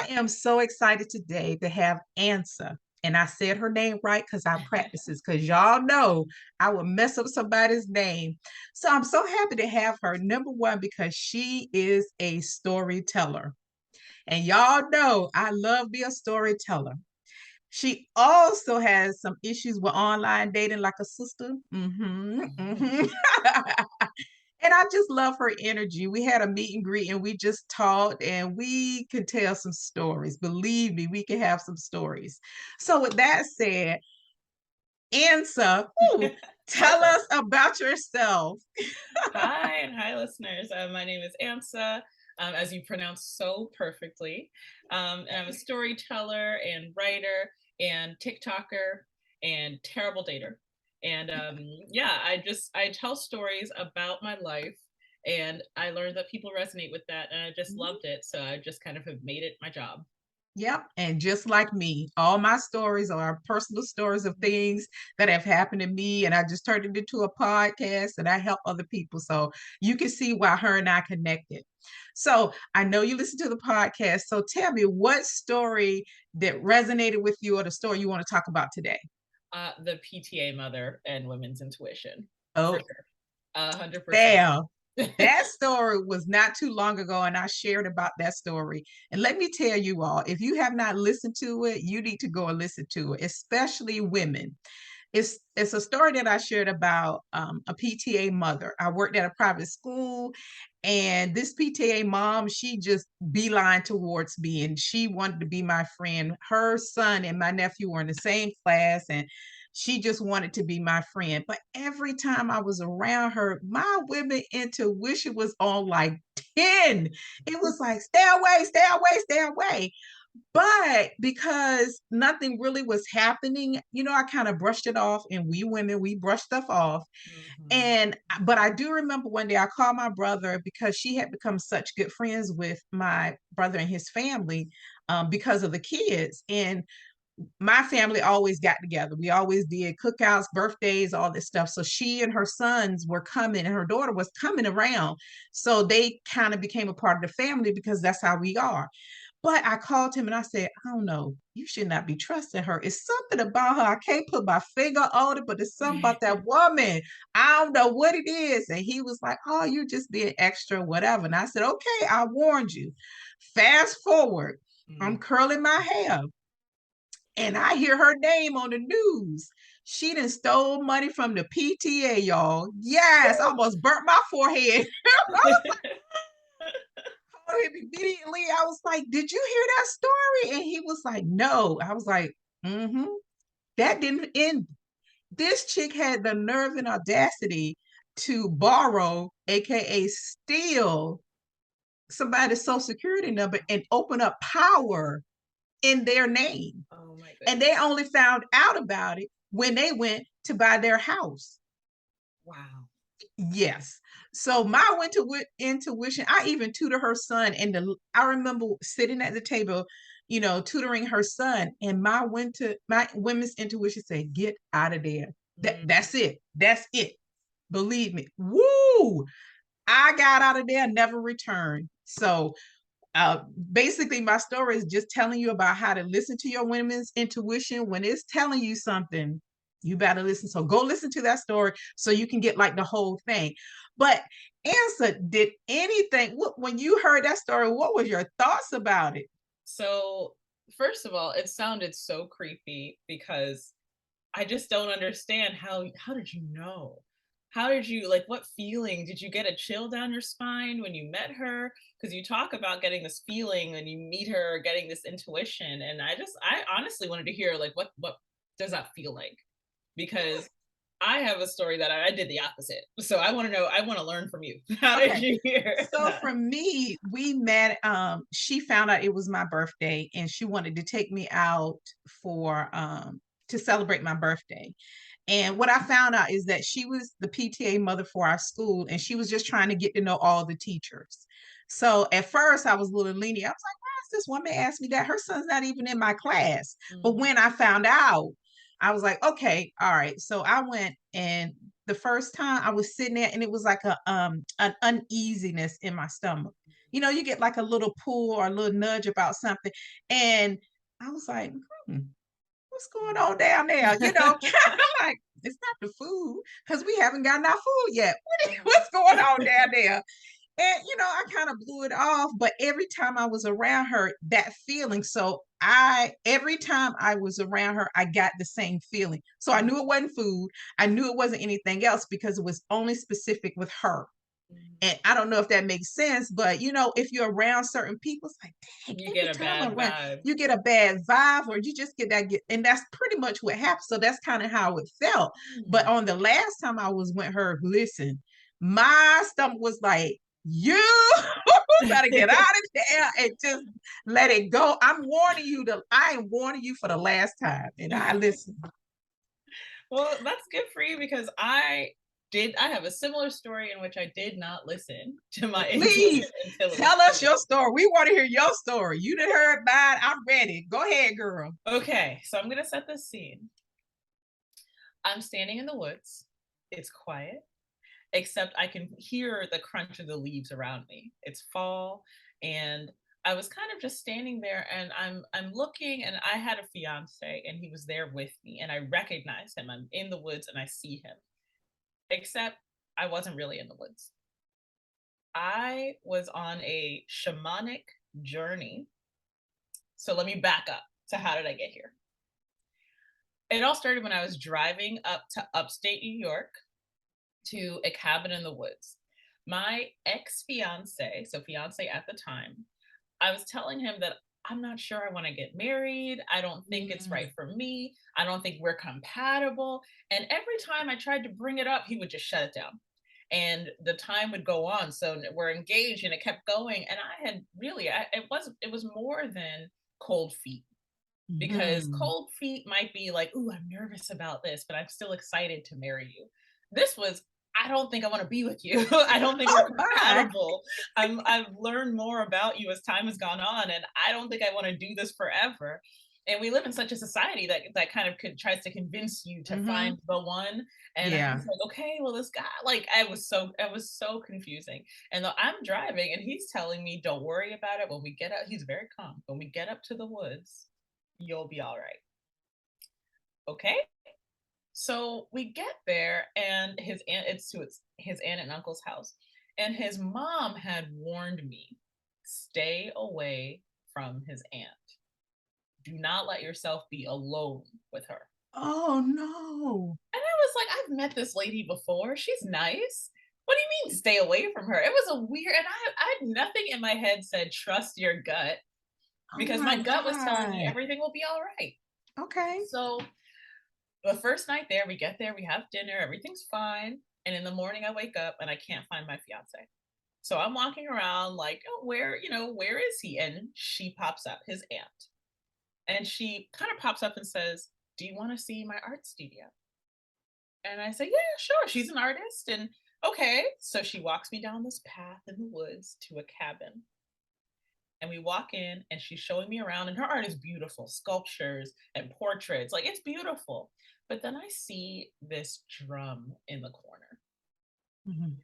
I am so excited today to have Ansa. And I said her name right because I practices, because y'all know I would mess up somebody's name. So I'm so happy to have her. Number one, because she is a storyteller. And y'all know I love being a storyteller. She also has some issues with online dating like a sister. And I just love her energy. We had a meet and greet and we just talked and we could tell some stories. Believe me, we can have some stories. So, with that said, Ansa, tell Perfect. us about yourself. Hi, and hi, listeners. My name is Ansa, as you pronounced so perfectly. And I'm a storyteller and writer and TikToker and terrible dater. And yeah, I tell stories about my life, and I learned that people resonate with that, and I just loved it. So I just kind of have made it my job. Yep. And just like me, all my stories are personal stories of things that have happened to me. And I just turned it into a podcast and I help other people. So you can see why her and I connected. So I know you listen to the podcast. So tell me what story that resonated with you or the story you want to talk about today. The PTA mother and women's intuition, for Oh, sure, 100%. damn. That story was not too long ago, and I shared about that story. And let me tell you all, if you have not listened to it, you need to go and listen to it, especially women. It's a story that I shared about a PTA mother. I worked at a private school, and this PTA mom, she just beeline towards me, and she wanted to be my friend. Her son and my nephew were in the same class, and she just wanted to be my friend. But every time I was around her, my women intuition was on like 10. It was like, stay away, stay away, stay away. But because nothing really was happening, I kind of brushed it off, and we women, we brush stuff off. Mhm. And but I do remember one day I called my brother because she had become such good friends with my brother and his family, because of the kids. And my family always got together. We always did cookouts, birthdays, all this stuff. So she and her sons were coming, and her daughter was coming around. So they kind of became a part of the family because that's how we are. But I called him and I said, I don't know, you should not be trusting her. It's something about her. I can't put my finger on it, but it's something about that woman. I don't know what it is. And he was like, oh, you're just being extra, whatever. And I said, okay, I warned you. Fast forward, I'm Mm. curling my hair and I hear her name on the news. She done stole money from the PTA, y'all. Yes, I almost burnt my forehead. Called him immediately. I was like, "Did you hear that story?" And he was like, "No." I was like, "Mm-hmm." That didn't end. This chick had the nerve and audacity to borrow, aka steal somebody's social security number and open up power in their name. Oh my And they goodness. only found out about it when they went to buy their house. Wow. Yes. So my winter intuition, I even tutor her son, and I remember sitting at the table, tutoring her son, and my women's intuition said, "Get out of there. That's Mhm. it. That's it. Believe me." Woo! I got out of there, never returned. So uh, basically, my story is just telling you about how to listen to your women's intuition when it's telling you something. You better listen. So go listen to that story so you can get like the whole thing. But Ansa, did anything when you heard that story? What was your thoughts about it? So, first of all, it sounded so creepy because I just don't understand how did you know? How did you like what feeling? Did you get a chill down your spine when you met her? Because you talk about getting this feeling when you meet her, getting this intuition. And I honestly wanted to hear like what does that feel like? Because I have a story that I did the opposite. So I want to know, I want to learn from you. How did Okay. you hear So that? for me, we met, she found out it was my birthday and she wanted to take me out for to celebrate my birthday. And what I found out is that she was the PTA mother for our school and she was just trying to get to know all the teachers. So at first I was a little lenient. I was like, why is this woman asking me that? Her son's not even in my class. But Mhm. when I found out, I was like, okay, all right. So I went, and the first time I was sitting there and it was like an uneasiness in my stomach. you get like a little pull or a little nudge about something. And I was like, hmm, what's going on down there? I'm like, it's not the food because we haven't gotten our food yet. What's going on down there? And I kind of blew it off, but every time I was around her, that feeling. So I every time I was around her, I got the same feeling. So I knew it wasn't food. I knew it wasn't anything else because it was only specific with her. And I don't know if that makes sense, but if you're around certain people, it's like, dang, You every get a time I'm bad around, vibe. you get a bad vibe, or you just and that's pretty much what happened. So that's kind of how it felt. But Mm. on the last time I was with her, listen, my stomach was like, you better get out of there and just let it go. I am warning you for the last time. And I listen. Well, that's good for you because I have a similar story in which I did not listen to my intuition Please until it was tell us too your story. We want to hear your story. You done heard mine. I'm ready. Go ahead, girl. late. Okay, so I'm gonna set the scene. I'm standing in the woods. It's quiet, except I can hear the crunch of the leaves around me. It's fall, and I was kind of just standing there, and I'm looking, and I had a fiance, and he was there with me, and I recognize him. I'm in the woods, and I see him. Except I wasn't really in the woods. I was on a shamanic journey. So let me back up to how did I get here? It all started when I was driving up to upstate New York to a cabin in the woods. My ex fiance, so fiance at the time, I was telling him that I'm not sure I want to get married. I don't think it's Mm, right for me. I don't think we're compatible. And every time I tried to bring it up, he would just shut it down. And the time would go on. So we're engaged and it kept going. And I had really, it was more than cold feet because mhm. cold feet might be like, "Ooh, I'm nervous about this, but I'm still excited to marry you." This was, "I don't think I want to be with you. I don't think we're Oh my. compatible. I've learned more about you as time has gone on, and I don't think I want to do this forever." And we live in such a society that kind of tries to convince you to find Hmm. the one. And I Yeah. was like, okay, well, this guy, like, I was so confusing. And though I'm driving, and he's telling me, "Don't worry about it. When we get up," he's very calm. "When we get up to the woods, you'll be all right." Okay. So we get there, and his aunt and uncle's house. And his mom had warned me, stay away from his aunt. Do not let yourself be alone with her. Oh no. And I was like, I've met this lady before. She's nice. What do you mean stay away from her? It was a weird, and I had nothing in my head said, trust your gut, Oh because my my gut was telling me God. everything will be all right. Okay. So the first night there, we get there, we have dinner, everything's fine. And in the morning, I wake up and I can't find my fiance. So I'm walking around like, oh, where is he? And she pops up, his aunt. And she kind of pops up and says, "Do you want to see my art studio?" And I say, "Yeah, sure." She's an artist. And okay. So she walks me down this path in the woods to a cabin. And we walk in, and she's showing me around, and her art is beautiful, sculptures and portraits. Like, it's beautiful. But then I see this drum in the corner. Mhm.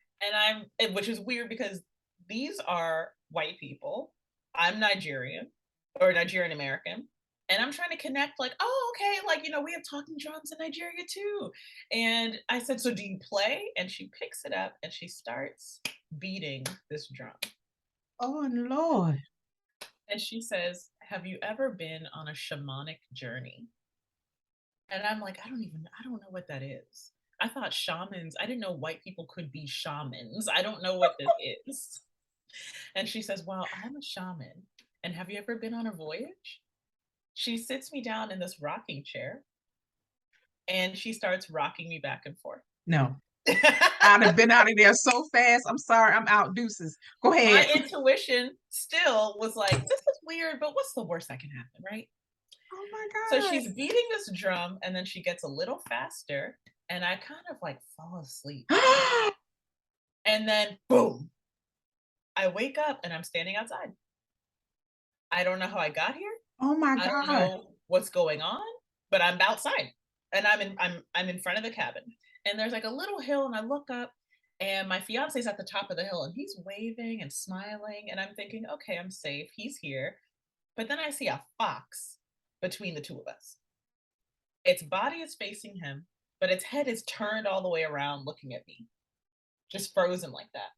And which is weird because these are white people. I'm Nigerian or Nigerian American. And I'm trying to connect, like, oh, okay, like, we have talking drums in Nigeria too. And I said, "So do you play?" And she picks it up and she starts beating this drum. Oh Lord. And she says, "Have you ever been on a shamanic journey?" And I'm like, I don't know what that is. I thought shamans, I didn't know white people could be shamans. I don't know what this is. And she says, "Well, I'm a shaman. And have you ever been on a voyage?" She sits me down in this rocking chair and she starts rocking me back and forth. No. I'd have been out of there so fast. I'm sorry. I'm out. Deuces. Go My ahead. intuition still was like, this is weird, but what's the worst that can happen, right? Oh So my she's beating this drum and then she gets a little faster and I kind of like fall asleep. God. And then boom, I wake up and I'm standing outside. I don't know how I got here. Oh my I don't God. know what's going on, but I'm outside and I'm in front of the cabin. And there's like a little hill and I look up And my fiance's at the top of the hill and he's waving and smiling. And I'm thinking, okay, I'm safe. He's here. But then I see a fox between the two of us. Its body is facing him, but its head is turned all the way around looking at me, just frozen like that.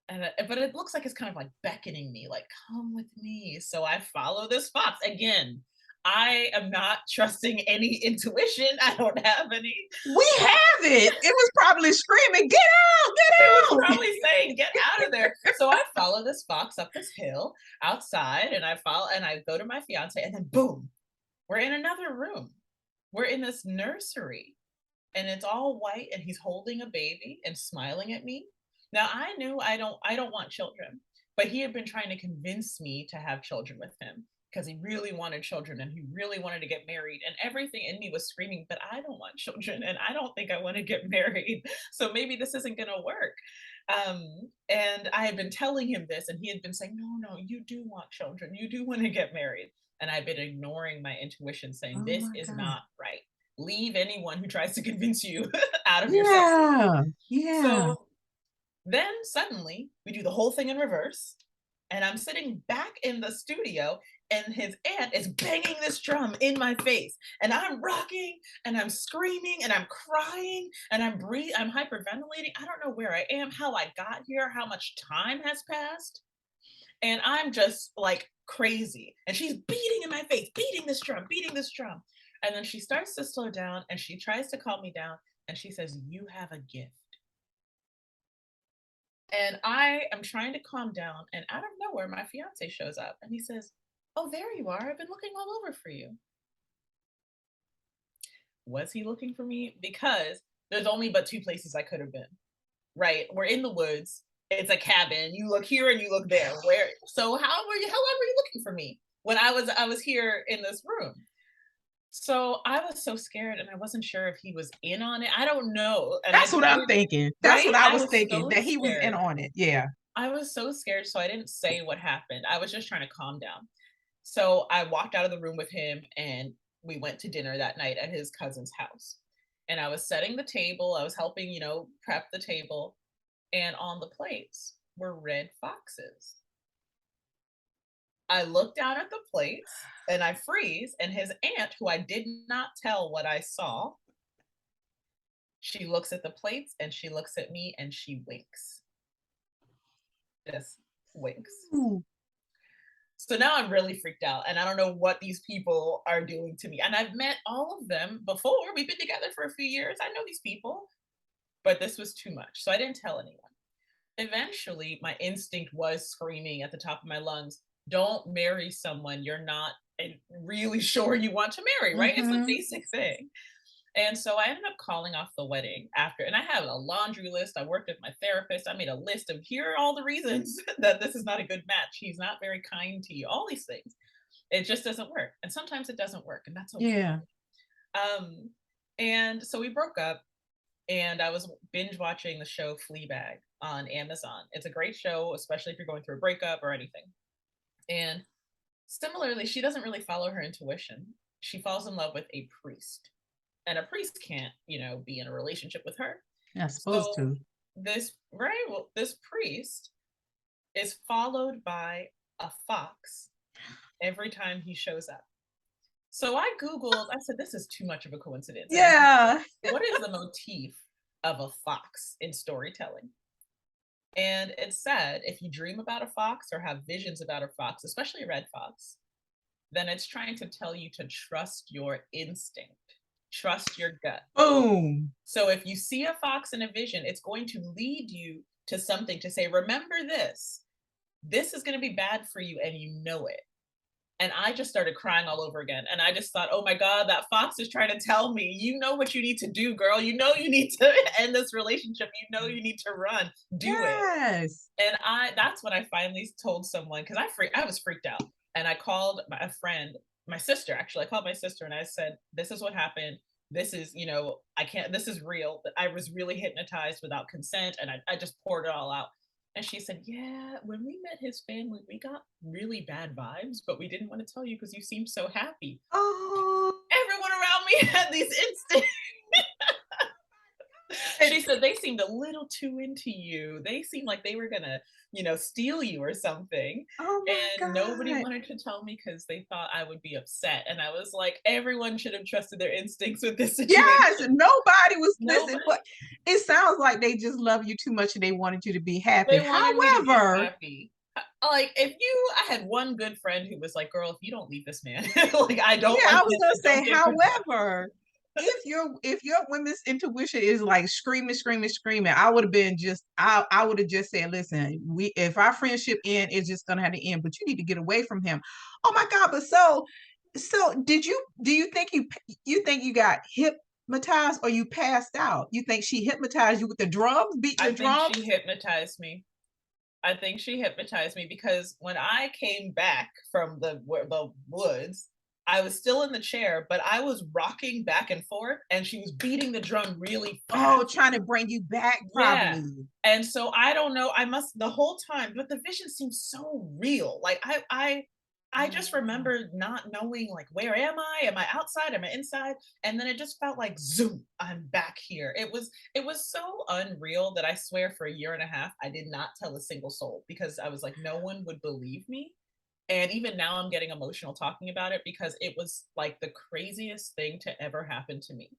And but it looks like it's kind of like beckoning me, like, come with me. So I follow this fox. Again, I am not trusting any intuition. I don't have any. We have it. It was probably screaming, "Get out! It was Get out!" probably saying, "Get out of there." So I follow this fox up this hill outside, and I follow and I go to my fiance, and then boom, we're in another room. We're in this nursery, and it's all white, and he's holding a baby and smiling at me. Now I knew I don't want children, but he had been trying to convince me to have children with him because he really wanted children and he really wanted to get married and everything in me was screaming, but I don't want children and I don't think I want to get married. So maybe this isn't going to work. And I had been telling him this and he had been saying, no, no, you do want children. You do want to get married. And I've been ignoring my intuition saying, Oh this my is God. not right. Leave anyone who tries to convince you out of yourself. Yeah. Yeah. So then suddenly we do the whole thing in reverse. And I'm sitting back in the studio, and his aunt is banging this drum in my face. And I'm rocking and I'm screaming and I'm crying and I'm hyperventilating. I don't know where I am, how I got here, how much time has passed. And I'm just like crazy. And she's beating in my face, beating this drum, beating this drum. And then she starts to slow down and she tries to calm me down. And she says, "You have a gift." And I am trying to calm down. And out of nowhere, my fiance shows up and he says, "Oh, there you are. I've been looking all over for you." Was he looking for me? Because there's only but two places I could have been, right? We're in the woods. It's a cabin. You look here and you look there. Where? So how long were you looking for me when I was here in this room? So I was so scared and I wasn't sure if he was in on it. I don't know. And I That's what I'm didn't, thinking. That's right? what I I was was thinking, so that he was in scared. on it. Yeah. I was so scared. So I didn't say what happened. I was just trying to calm down. So I walked out of the room with him and we went to dinner that night at his cousin's house. And I was setting the table. I was helping, prep the table. And on the plates were red foxes. I look down at the plates and I freeze. And his aunt, who I did not tell what I saw, she looks at the plates and she looks at me and she winks. Just winks. Ooh. So now I'm really freaked out and I don't know what these people are doing to me. And I've met all of them before. We've been together for a few years. I know these people, but this was too much. So I didn't tell anyone. Eventually, my instinct was screaming at the top of my lungs, don't marry someone you're not really sure you want to marry, right? It's the Mm-hmm. basic thing. And so I ended up calling off the wedding after, and I have a laundry list. I worked with my therapist. I made a list of here are all the reasons that this is not a good match. He's not very kind to you, all these things. It just doesn't work. And sometimes it doesn't work, and that's okay. Yeah. Um, and so we broke up, and I was binge watching the show Fleabag on Amazon. It's a great show, especially if you're going through a breakup or anything. And similarly, she doesn't really follow her intuition. She falls in love with a priest and a priest can't, be in a relationship with her. Not supposed So to. this priest is followed by a fox every time he shows up. So I Googled, I said, this is too much of a coincidence. And I said, Yeah. what is the motif of a fox in storytelling? And it said, if you dream about a fox or have visions about a fox, especially a red fox, then it's trying to tell you to trust your instinct, trust your gut. Boom. So if you see a fox in a vision, it's going to lead you to something to say, remember this. This is going to be bad for you, and you know it. And I just started crying all over again. And I just thought, oh my God, that fox is trying to tell me, you know what you need to do, girl. You know you need to end this relationship. You know you need to run. Do it. Yes. And that's when I finally told someone, because I was freaked out. And I called a friend, my sister, actually. I called my sister and I said, this is what happened. This is, I can't, this is real. I was really hypnotized without consent. And I just poured it all out. And she said, yeah, when we met his family, we got really bad vibes, but we didn't want to tell you because you seemed so happy. Oh. Everyone around me had these instincts. And, She said, "They seemed a little too into you. They seemed like they were gonna, steal you or something." oh my And nobody God. wanted to tell me because they thought I would be upset, and I was like, "Everyone should have trusted their instincts with this situation." Yes, nobody was listening, Nobody but it sounds like they just love you too much and they wanted you to be happy. They wanted me to be However, happy. Like, I had one good friend who was like, "Girl, if you don't leave this man, like, I don't yeah, like I was this, gonna and don't say, get him involved." however, if your women's intuition is like screaming, screaming, screaming, I would have been just I would have just said, listen, we if our friendship end, it's just gonna have to end, but you need to get away from him. Oh my God, but so do you think you think you got hypnotized or you passed out? You think she hypnotized you with the drums, beating I the think drums? she hypnotized me. I think she hypnotized me because when I came back from the woods, I was still in the chair, but I was rocking back and forth, and she was beating the drum really Oh, fast. trying to bring you back, Yeah. probably. And so I don't know, I must the whole time, but the vision seems so real. Like I just Oh. remember not knowing like where am I? Am I outside? Am I inside? And then it just felt like zoom, I'm back here. It was so unreal that I swear for a year and a half I did not tell a single soul because I was like no one would believe me. And even now I'm getting emotional talking about it because it was like the craziest thing to ever happen to me.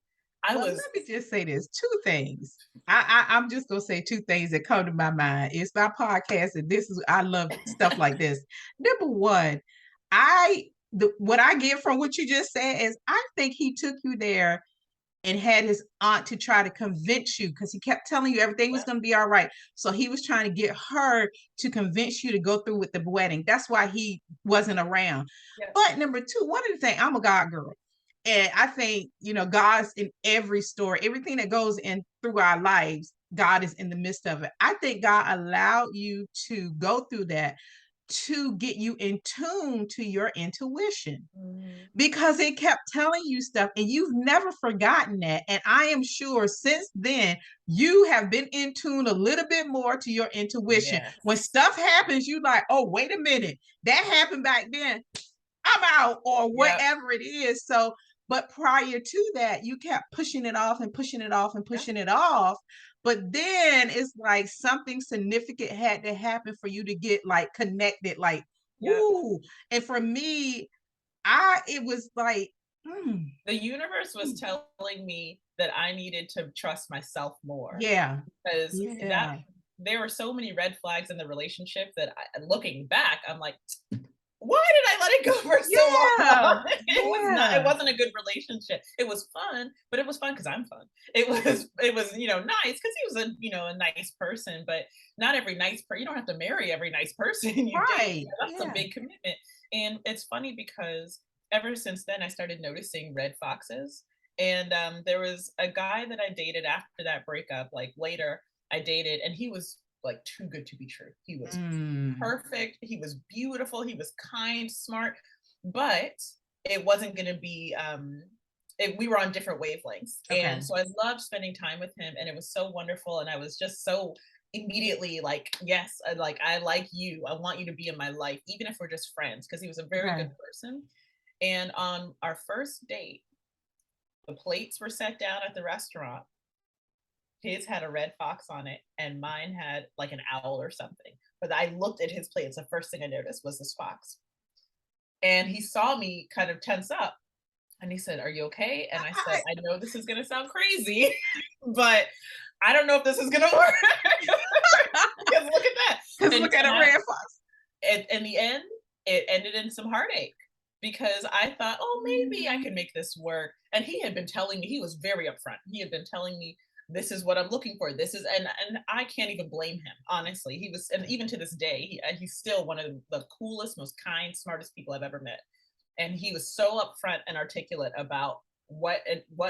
I Well, was let me just say this, 2 things. I'm just gonna say 2 things that come to my mind. It's my podcast, and this is I love stuff like this. Number 1, what I get from what you just said is I think he took you there and had his aunt to try to convince you because he kept telling you everything was Yep, going to be all right. So he was trying to get her to convince you to go through with the wedding. That's why he wasn't around. yep, But number two, one of the things, I'm a God girl. And I think, God's in every story, everything that goes in through our lives, God is in the midst of it. I think God allowed you to go through that to get you in tune to your intuition mhm, because it kept telling you stuff and you've never forgotten that. And I am sure since then, you have been in tune a little bit more to your intuition. When yes. stuff happens, you like, oh, wait a minute, that happened back then. I'm out, or Yep, whatever it is. So, but prior to that, you kept pushing it off and pushing it off and yep, pushing it off. But then it's like something significant had to happen for you to get like connected, like, yep. woo. And for me, it was like, mm, The universe was mm, telling me that I needed to trust myself more yeah, because that yeah, there were so many red flags in the relationship that looking back, I'm like, why did I let it go for so yeah, long? It yeah, wasn't a good relationship. It was fun, but it was fun because I'm fun. It was nice because he was a nice person, but not every nice person. You don't have to marry every nice person you date. right, That's a yeah, big commitment. And it's funny because ever since then I started noticing red foxes. And there was a guy that I dated after that breakup, like later I dated, and he was like too good to be true. He was mm, perfect. He was beautiful. He was kind, smart, but it wasn't going to be. We were on different wavelengths, and okay, so I loved spending time with him, and it was so wonderful. And I was just so immediately like, yes, I like you. I want you to be in my life, even if we're just friends, because he was a very okay, good person. And on our first date, the plates were set down at the restaurant. His had a red fox on it, and mine had like an owl or something. But I looked at his plate. It's the first thing I noticed was this fox. And he saw me kind of tense up and he said, "Are you okay?" And I said, I, "I know this is going to sound crazy, but I don't know if this is going to work." Because look at that. because And, look at and a I, red fox. in the end, it ended in some heartache because I thought, oh, maybe I Mm, could make this work. And he had been telling me, he was very upfront. He had been telling me, this is what I'm looking for. This is, and I can't even blame him, honestly. He was, and even to this day, he's still one of the coolest, most kind, smartest people I've ever met. And he was so upfront and articulate about what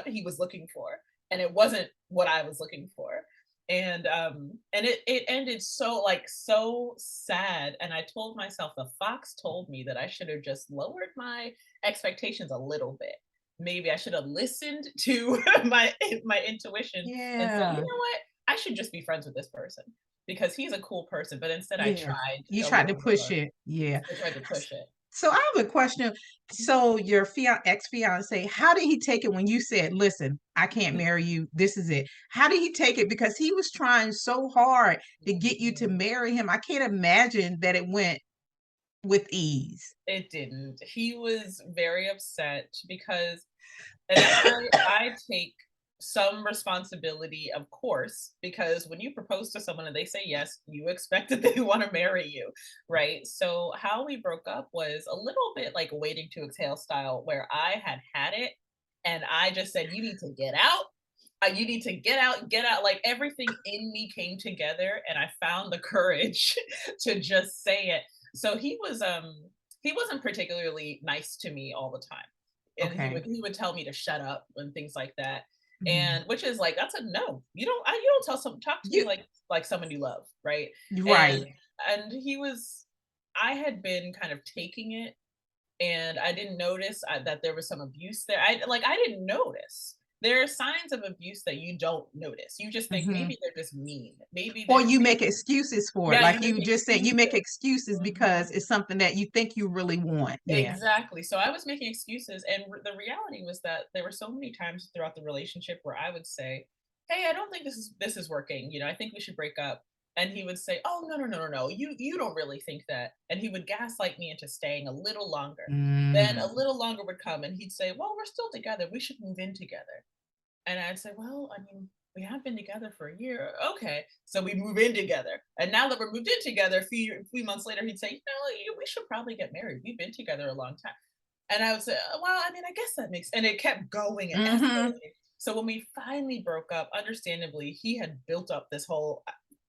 he was looking for, and it wasn't what I was looking for. And it ended so sad. And I told myself the fox told me that I should have just lowered my expectations a little bit. Maybe I should have listened to my intuition and said, you yeah, know what, I should just be friends with this person because he's a cool person. But instead I yeah. tried You a tried to little push more. it, yeah. I tried to push it. So I have a question. So your ex-fiance, how did he take it when you said, "Listen, I can't marry you. This is it." How did he take it? Because he was trying so hard to get you to Mhm. marry him. I can't imagine that it went with ease. It didn't. He was very upset because, and I take some responsibility, of course, because when you propose to someone and they say yes, you expect that they want to marry you, right? So how we broke up was a little bit like waiting to exhale style, where I had it, and I just said, "You need to get out. You need to get out, get out." Like everything in me came together, and I found the courage to just say it. So he wasn't particularly nice to me all the time, and Okay. he would tell me to shut up and things like that, Mhm. and which is like, that's a no. You don't tell some talk to me You like someone you love, right? And right. he was, I had been kind of taking it, and I didn't notice that there was some abuse there. I didn't notice. There are signs of abuse that you don't notice. You just think Mhm. maybe they're just mean. Maybe Or they're you make excuses for it. Yeah, you Like make you just said, you excuses. make excuses because Mhm. it's something that you think you really want. Yeah. Exactly. So I was making excuses, and the reality was that there were so many times throughout the relationship where I would say, "Hey, I don't think this is working. You know, I think we should break up." And he would say, "Oh, no, no, no, no, no. You don't really think that." And he would gaslight me into staying a little longer. Then a Mm. little longer would come, and he'd say, "Well, we're still together. We should move in together." And I'd say, "Well, I mean, we have been together for a year. Okay." So we move in together. And now that we're moved in together, a few months later, he'd say, We should probably get married. We've been together a long time." And I would say, Well, I mean, I guess that makes," and it kept going and Mhm. escalating. So when we finally broke up, understandably, he had built up this whole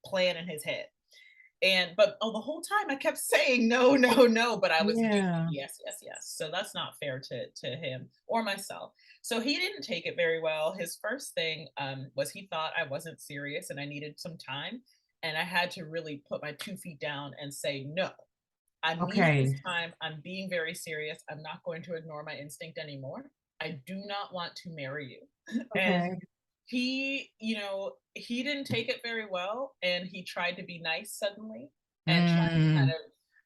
plan in his head. But the whole time I kept saying no, no, no, but I was doing Yeah. yes, yes, yes. So that's not fair to him or myself. So he didn't take it very well. His first thing was he thought I wasn't serious and I needed some time. And I had to really put my 2 feet down and say, "No, I mean it this Okay. time. I'm being very serious. I'm not going to ignore my instinct anymore. I do not want to marry you." And Okay. he didn't take it very well, and he tried to be nice suddenly and tried to Mm. kind of,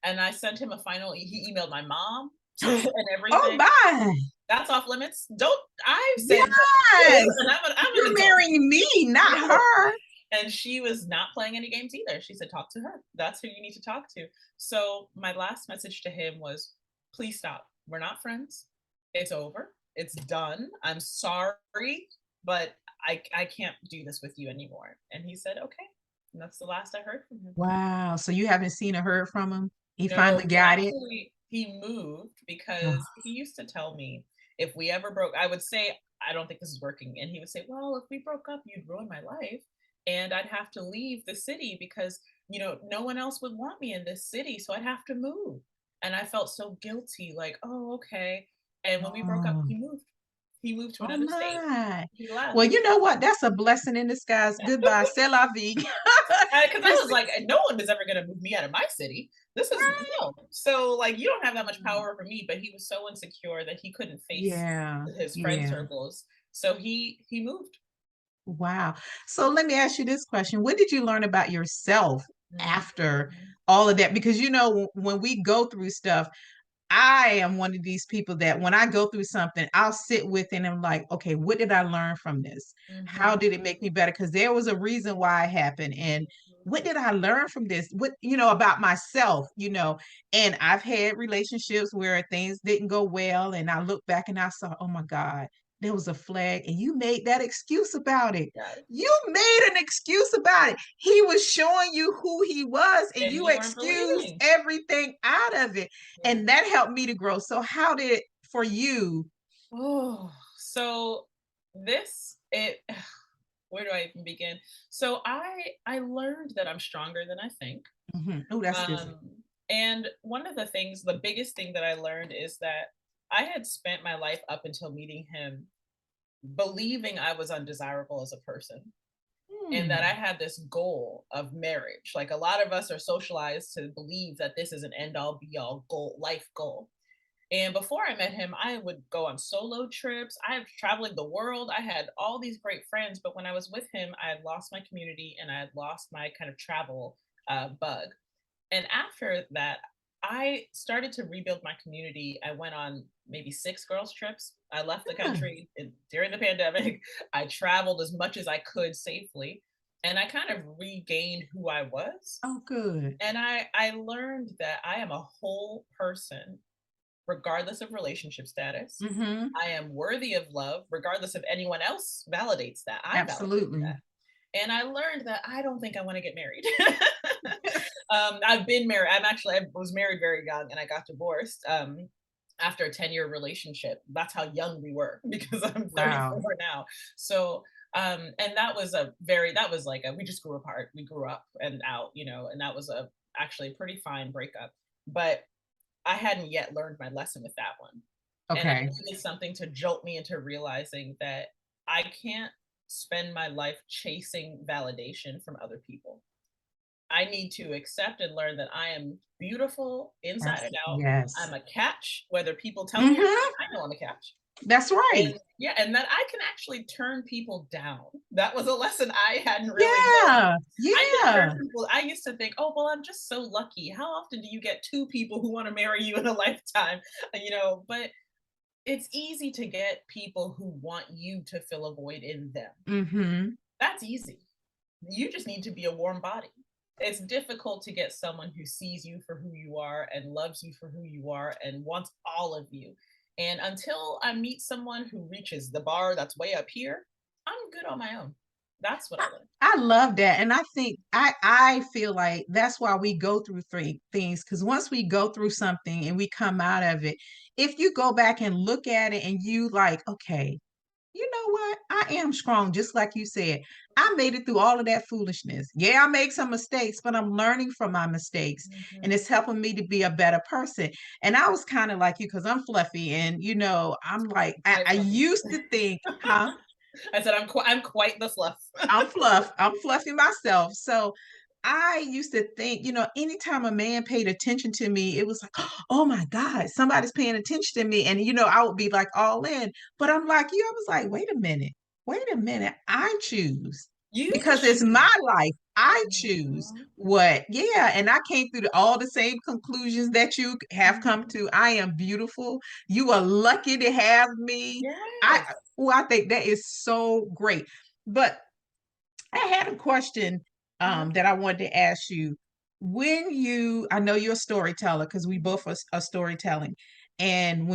and I sent him a final he emailed my mom and Oh everything. my. That's off limits. Don't I said no. Yes. And I'm an You're adult. marrying me, not Yeah. her. And she was not playing any games either. She said, "Talk to her. That's who you need to talk to." So my last message to him was, "Please stop. We're not friends. It's over. It's done. I'm sorry, but I can't do this with you anymore." And he said, "Okay." And that's the last I heard from him. Wow. So you haven't seen or heard from him? He No, finally got it? he moved because Oh, he used to tell me if we ever broke, I would say, "I don't think this is working." And he would say, "Well, if we broke up, you'd ruin my life. And I'd have to leave the city because, no one else would want me in this city. So I'd have to move." And I felt so guilty, like, "Oh, okay." And when we broke up, oh. he moved. He moved to Oh another state. my. He Well, left. you know what? That's a blessing in disguise. Goodbye. C'est la vie. Because I 'Cause was like, no one is ever going to move me out of my city. This is right. no. So, like, you don't have that much power over me. But he was so insecure that he couldn't face Yeah. his friend Yeah. circles. So he moved. Wow. So let me ask you this question. What did you learn about yourself after Mhm. all of that? Because when we go through stuff, I am one of these people that when I go through something, I'll sit with it and I'm like, okay, what did I learn from this? How Mhm. did it make me better? Because there was a reason why it happened. And Mhm. what did I learn from this? What, about myself. And I've had relationships where things didn't go well. And I look back and I saw, oh my God, there was a flag and you made that excuse about it. Yes. You made an excuse about it. He was showing you who he was and And you you weren't excused believing. everything out of it. Yeah. And that helped me to grow. So how did for you? Oh, so this it. Where do I even begin? So I learned that I'm stronger than I think. Oh, that's good. Um, and one of the things, the biggest thing that I learned is that I had spent my life up until meeting him believing I was undesirable as a person, and that I Hmm. had this goal of marriage. Like a lot of us are socialized to believe that this is an end all be all goal, life goal. And before I met him, I would go on solo trips. I have traveling the world. I had all these great friends, but when I was with him, I had lost my community and I had lost my kind of travel bug. And after that, I started to rebuild my community. I went on maybe 6 girls trips. I left the Yeah. country during the pandemic. I traveled as much as I could safely, and I kind of regained who I was. Oh, good. And I learned that I am a whole person regardless of relationship status. Mhm. I am worthy of love regardless if anyone else validates that. I validate Absolutely. that. And I learned that I don't think I want to get married. I've been married. I was married very young, and I got divorced after a 10-year relationship. That's how young we were because I'm Wow. 34 now. So and that was like we just grew apart. We grew up and out, and that was a actually a pretty fine breakup. But I hadn't yet learned my lesson with that one. And I Okay. needed something to jolt me into realizing that I can't spend my life chasing validation from other people. I need to accept and learn that I am beautiful inside and out. I'm Yes. a catch, whether people tell me or Mhm. not, I know I'm a catch. That's right. And yeah, and that I can actually turn people down. That was a lesson I hadn't really learned. Yeah. I can turn Yeah. people. I used to think, oh, well, I'm just so lucky. How often do you get two people who want to marry you in a lifetime? But it's easy to get people who want you to fill a void in them. Mhm. That's easy. You just need to be a warm body. It's difficult to get someone who sees you for who you are and loves you for who you are and wants all of you. And until I meet someone who reaches the bar that's way up here, I'm good on my own. That's what I learned. I love that, and I think I feel like that's why we go through three things. Because once we go through something and we come out of it, if you go back and look at it and you like, okay, you know what? I am strong, just like you said. I made it through all of that foolishness. Yeah, I made some mistakes, but I'm learning from my mistakes, and Mhm. it's helping me to be a better person. And I was kind of like you because I'm fluffy, and I'm like, Quite I fluffy. used to think, huh? I said I'm quite the fluff. I'm fluffy myself. So I used to think, anytime a man paid attention to me, it was like, oh my God, somebody's paying attention to me. And, I would be like all in. But I'm like you, I was like, wait a minute. I choose You because it's my choose. life. I choose Mhm. yeah. And I came through all the same conclusions that you have come Mhm. to. I am beautiful. You are lucky to have me. I, Yes. I think that is so great. But I had a question Uh-huh. that I wanted to ask you. I know you're a storyteller because we both are storytelling. And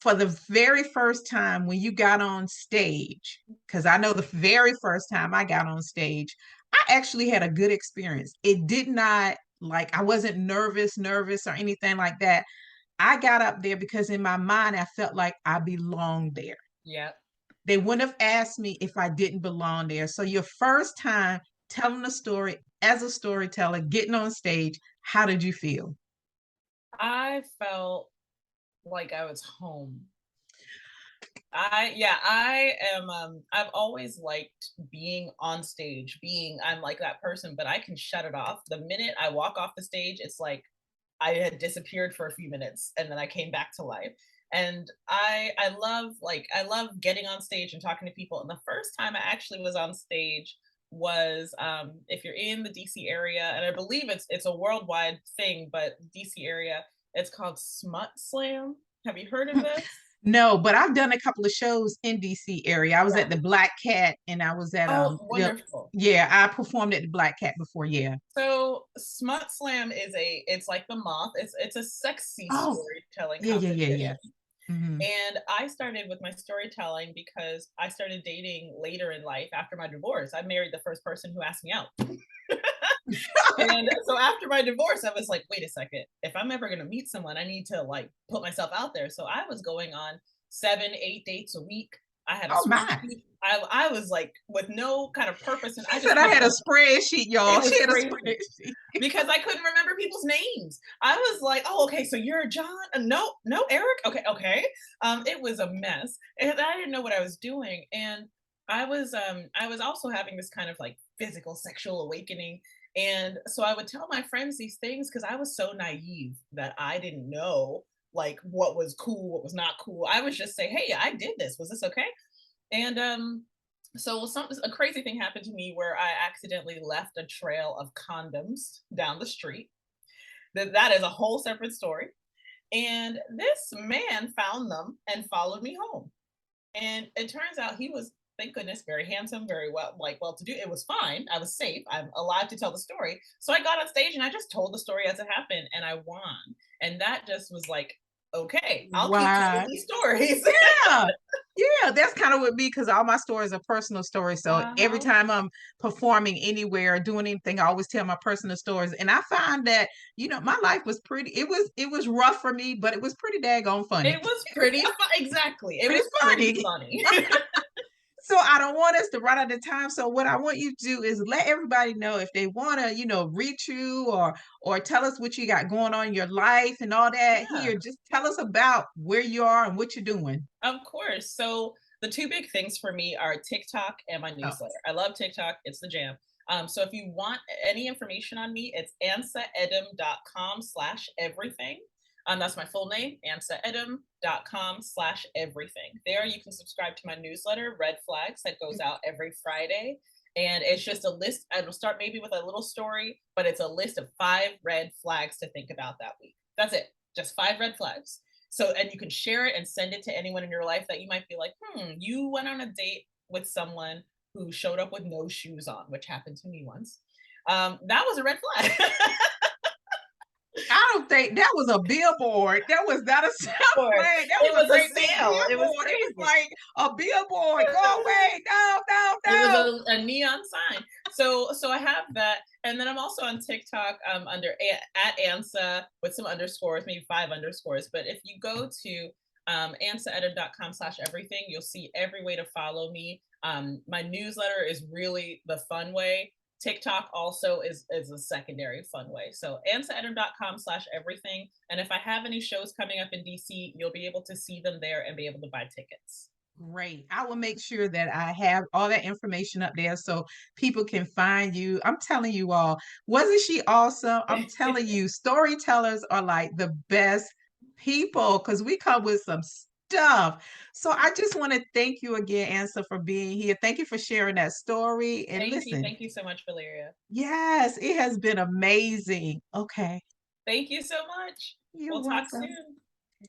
for the very first time, when you got on stage, because I know the very first time I got on stage, I actually had a good experience. It did not, like, I wasn't nervous or anything like that. I got up there because in my mind, I felt like I belonged there. Yep. They wouldn't have asked me if I didn't belong there. So your first time telling a story as a storyteller, getting on stage, how did you feel? I felt like I was home. I've always liked being on stage, I'm like that person, but I can shut it off. The minute I walk off the stage, it's like I had disappeared for a few minutes and then I came back to life. And I love getting on stage and talking to people. And the first time I actually was on stage was if you're in the DC area, and I believe it's a worldwide thing, but DC area, it's called Smut Slam. Have you heard of this? No, but I've done a couple of shows in DC area. I was at Yeah. the Black Cat and I was at Oh, wonderful. yeah, I performed at the Black Cat before, yeah. So Smut Slam it's like the moth. It's a sexy Oh, storytelling yeah, yeah, yeah, yeah. competition. Mhm. And I started with my storytelling because I started dating later in life after my divorce. I married the first person who asked me out. And so after my divorce, I was like, wait a second. If I'm ever gonna meet someone, I need to like put myself out there. So I was going on 7, 8 dates a week. I had a Oh my. spreadsheet. I was like with no kind of purpose, and I She just said I kept had a going. spreadsheet, It y'all. She was had a crazy spreadsheet. because I couldn't remember people's names. I was like, "Oh, okay, so you're John? No, no, Eric. Okay, okay." It was a mess, and I didn't know what I was doing. And I was also having this kind of like physical sexual awakening, and so I would tell my friends these things because I was so naive that I didn't know like what was cool, what was not cool. I was just say, "Hey, I did this. Was this okay?" And so a crazy thing happened to me where I accidentally left a trail of condoms down the street. That is a whole separate story. And this man found them and followed me home. And it turns out he was, thank goodness, very handsome, very well, like well to do. It was fine. I was safe. I'm alive to tell the story. So I got on stage and I just told the story as it happened and I won. And that just was like, okay, I'll keep telling Wow. these stories. Yeah. Yeah, that's kind of with me because all my stories are personal stories. So every Uh-huh. time I'm performing anywhere, doing anything, I always tell my personal stories. And I find that, my life was pretty, it was rough for me, but it was pretty daggone funny. It was pretty fun. Exactly. It Pretty was pretty funny. funny. So I don't want us to run out of time. So what I want you to do is let everybody know if they want to, reach you or tell us what you got going on in your life and all that Yeah. here. Just tell us about where you are and what you're doing. Of course. So the two big things for me are TikTok and my Oh, newsletter. I love TikTok. It's the jam. So if you want any information on me, it's ansaedim.com/everything. That's my full name, ansaedim.com/everything. There you can subscribe to my newsletter, Red Flags, that goes out every Friday. And it's just a list. It'll start maybe with a little story, but it's a list of 5 red flags to think about that week. That's it. Just 5 red flags. So, and you can share it and send it to anyone in your life that you might be like, you went on a date with someone who showed up with no shoes on, which happened to me once. That was a red flag. I don't think that was a billboard. That was not a sound Or flag. That it was a was a great big sale. It was billboard. It was crazy. like a billboard. Go away. No, no, It was no. a neon sign. So I have that, and then I'm also on TikTok under at Ansa with some underscores, maybe 5 underscores. But if you go to ansaedit.com/everything, you'll see every way to follow me. My newsletter is really the fun way. TikTok also is a secondary fun way. So ansaedit.com/everything. And if I have any shows coming up in DC, you'll be able to see them there and be able to buy tickets. Great. I will make sure that I have all that information up there so people can find you. I'm telling you all, wasn't she awesome? I'm telling you, storytellers are like the best people because we come with some stuff. So I just want to thank you again, Ansa, for being here. Thank you for sharing that story. And Thank you. listen, Thank you so much, Valeria. yes, it has been amazing. Okay. Thank you so much. You're We'll talk welcome. soon.